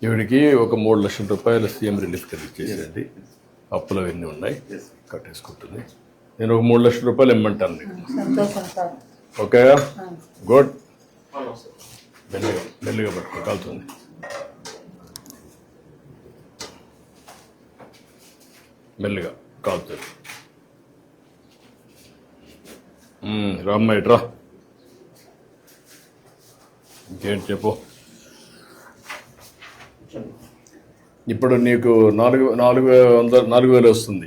ఈవిడికి ఒక 3 లక్షల రూపాయలు సీఎం రిలీఫ్ కింద ఇచ్చేసేయండి. అప్పులు అవన్నీ ఉన్నాయి, కట్టేసుకుంటుంది. నేను ఒక 3 లక్షల రూపాయలు ఇమ్మంటాను నీకు. Okay, good. మెల్లిగా మెల్లిగా పట్టుకో, కాలుతుంది. మెల్లిగా కాలుతుంది. రామ్మ ఇట్రా. ఇంకేంటి చెప్పు. ఇప్పుడు నీకు 4,000 వస్తుంది.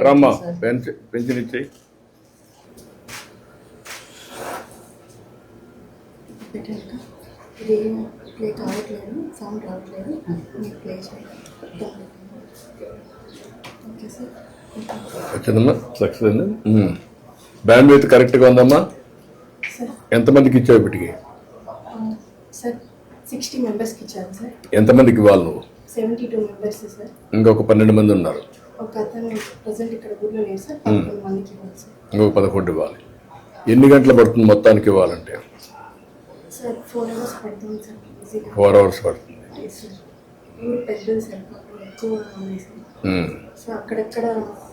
రామ్మ పెన్షన్ ఇచ్చేయి. వచ్చిందమ్మా, సక్సెస్ అయింది. బ్యాండ్ విత్ కరెక్ట్గా ఉందమ్మా. ఎంతమందికి ఇచ్చావు ఇప్పటికి? 60 మెంబర్స్కి ఇచ్చాను సార్. ఎంతమందికి ఇవ్వాలి నువ్వు? 72 మెంబర్స్ సార్. ఇంకొక 12 మంది ఉన్నారు. ఒక అతను ప్రజెంట్ ఇక్కడ ఊర్లో లేదు సార్. 11 మందికి ఇవ్వాలి సార్. ఇంకొక 11 ఇవ్వాలి. ఎన్ని గంటలు పడుతుంది మొత్తానికి ఇవ్వాలంటే? సార్ 4 అవర్స్ పడుతుంది సార్. 4 అవర్స్ పడుతుంది. ఊరు పెద్దది సార్, ఎక్కువ ఉన్నాయి సార్. సో అక్కడెక్కడ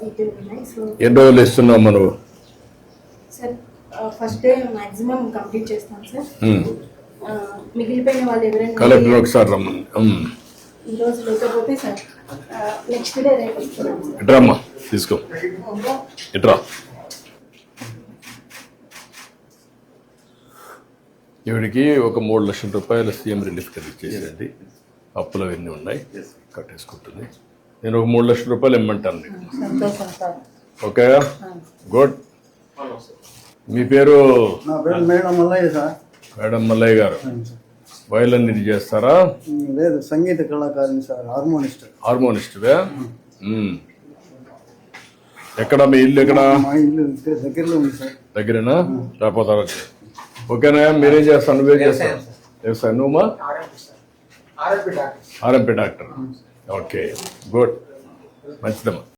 ఇద్దరు ఉన్నాయి. సో ఎన్ని రోజులు ఇస్తున్నావు నువ్వు? Sir first day maximum complete చేస్తాం సార్. మిగిలిపోయిన వాళ్ళు ఎవరైనా కలెక్టర్ ఒకసారి రమ్మని. ఈరోజు లేకపోతే సార్ నెక్స్ట్ డే రేపు వస్తున్నాం సార్. ఇట్రామ్మా, తీసుకో. ఇట్రా. ఈవిడికి ఒక 3 లక్షల రూపాయలు సీఎం రిలీఫ్ కింద ఇచ్చేసేయండి. అప్పులు అవన్నీ ఉన్నాయి, కట్టేసుకుంటుంది. నేను ఒక 3 లక్షల రూపాయలు ఇమ్మంటాను నీకు. Okay, good. మీ పేరు? నా పేరు madam Mallaiah sir. Madam Mallaiah గారు వయలిన్ ఇది చేస్తారా? లేదు, సంగీత కళాకారిని సార్, హార్మోనిస్ట్. హార్మోనిస్ట్వే? ఎక్కడ మీ ఇల్లు? ఎక్కడ? మా ఇల్లు దగ్గరలో ఉంది సార్. దగ్గరేనా? రాపోతారా? ఓకేనా? మీరేం చేస్తాను? నువ్వేం చేస్తాను? చేస్తాను. నువ్వు? RMP doctor. ఓకే, గుడ్, మంచిదమ్మా.